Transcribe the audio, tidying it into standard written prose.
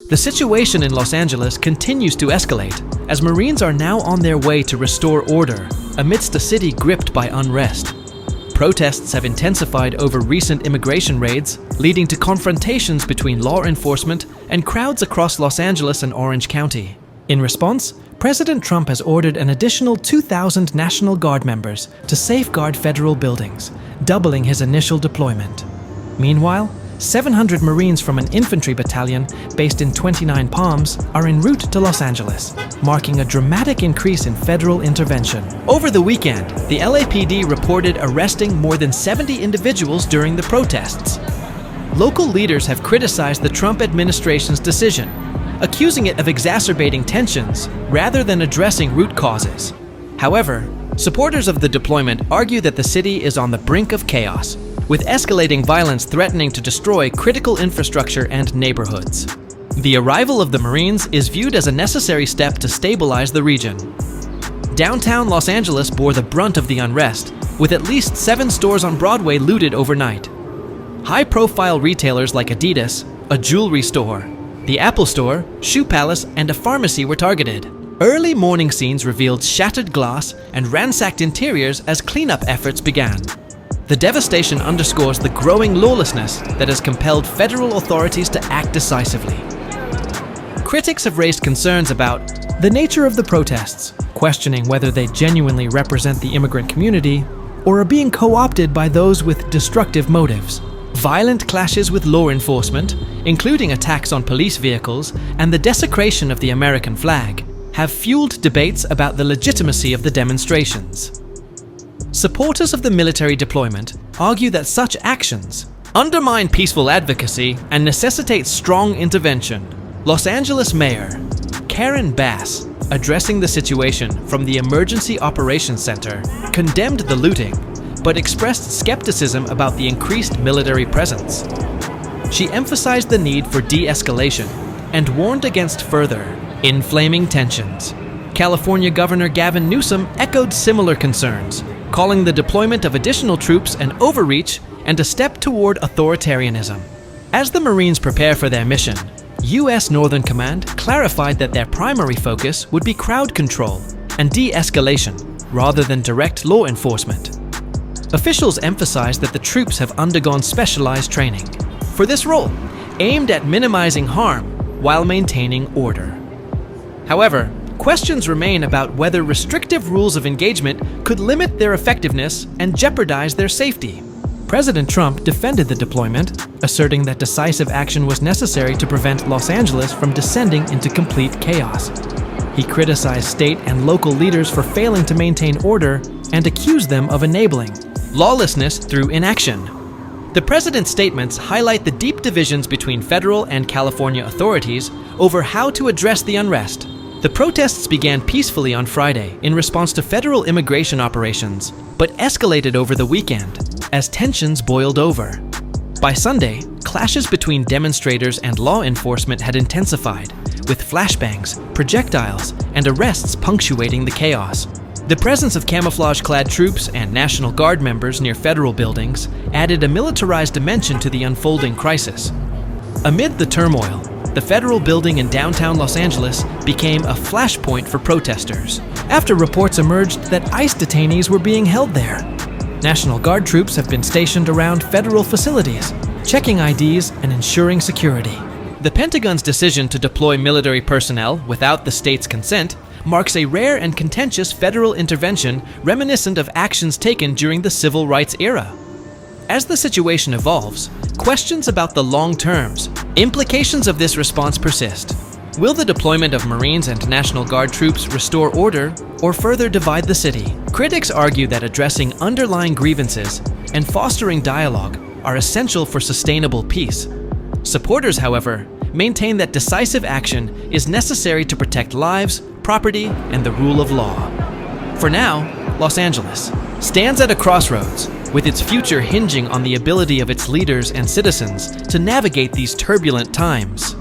The situation in Los Angeles continues to escalate as Marines are now on their way to restore order amidst a city gripped by unrest. Protests have intensified over recent immigration raids, leading to confrontations between law enforcement and crowds across Los Angeles and Orange County. In response, President Trump has ordered an additional 2,000 National Guard members to safeguard federal buildings, doubling his initial deployment. Meanwhile, 700 Marines from an infantry battalion based in 29 Palms are en route to Los Angeles, marking a dramatic increase in federal intervention. Over the weekend, the LAPD reported arresting more than 70 individuals during the protests. Local leaders have criticized the Trump administration's decision, accusing it of exacerbating tensions rather than addressing root causes. However, supporters of the deployment argue that the city is on the brink of chaos, with escalating violence threatening to destroy critical infrastructure and neighborhoods. The arrival of the Marines is viewed as a necessary step to stabilize the region. Downtown Los Angeles bore the brunt of the unrest, with at least 7 stores on Broadway looted overnight. High-profile retailers like Adidas, a jewelry store, the Apple Store, Shoe Palace, and a pharmacy were targeted. Early morning scenes revealed shattered glass and ransacked interiors as cleanup efforts began. The devastation underscores the growing lawlessness that has compelled federal authorities to act decisively. Critics have raised concerns about the nature of the protests, questioning whether they genuinely represent the immigrant community or are being co-opted by those with destructive motives. Violent clashes with law enforcement, including attacks on police vehicles and the desecration of the American flag, have fueled debates about the legitimacy of the demonstrations. Supporters of the military deployment argue that such actions undermine peaceful advocacy and necessitate strong intervention. Los Angeles Mayor Karen Bass, addressing the situation from the Emergency Operations Center, condemned the looting, but expressed skepticism about the increased military presence. She emphasized the need for de-escalation and warned against further inflaming tensions. California Governor Gavin Newsom echoed similar concerns, calling the deployment of additional troops an overreach and a step toward authoritarianism. As the Marines prepare for their mission, U.S. Northern Command clarified that their primary focus would be crowd control and de-escalation rather than direct law enforcement. Officials emphasized that the troops have undergone specialized training for this role, aimed at minimizing harm while maintaining order. However, questions remain about whether restrictive rules of engagement could limit their effectiveness and jeopardize their safety. President Trump defended the deployment, asserting that decisive action was necessary to prevent Los Angeles from descending into complete chaos. He criticized state and local leaders for failing to maintain order and accused them of enabling lawlessness through inaction. The president's statements highlight the deep divisions between federal and California authorities over how to address the unrest. The protests began peacefully on Friday in response to federal immigration operations, but escalated over the weekend as tensions boiled over. By Sunday, clashes between demonstrators and law enforcement had intensified, with flashbangs, projectiles, and arrests punctuating the chaos. The presence of camouflage-clad troops and National Guard members near federal buildings added a militarized dimension to the unfolding crisis. Amid the turmoil, the federal building in downtown Los Angeles became a flashpoint for protesters, after reports emerged that ICE detainees were being held there. National Guard troops have been stationed around federal facilities, checking IDs and ensuring security. The Pentagon's decision to deploy military personnel without the state's consent marks a rare and contentious federal intervention reminiscent of actions taken during the civil rights era. As the situation evolves, questions about the long terms, implications of this response persist. Will the deployment of Marines and National Guard troops restore order or further divide the city? Critics argue that addressing underlying grievances and fostering dialogue are essential for sustainable peace. Supporters, however, maintain that decisive action is necessary to protect lives, property, and the rule of law. For now, Los Angeles stands at a crossroads, with its future hinging on the ability of its leaders and citizens to navigate these turbulent times.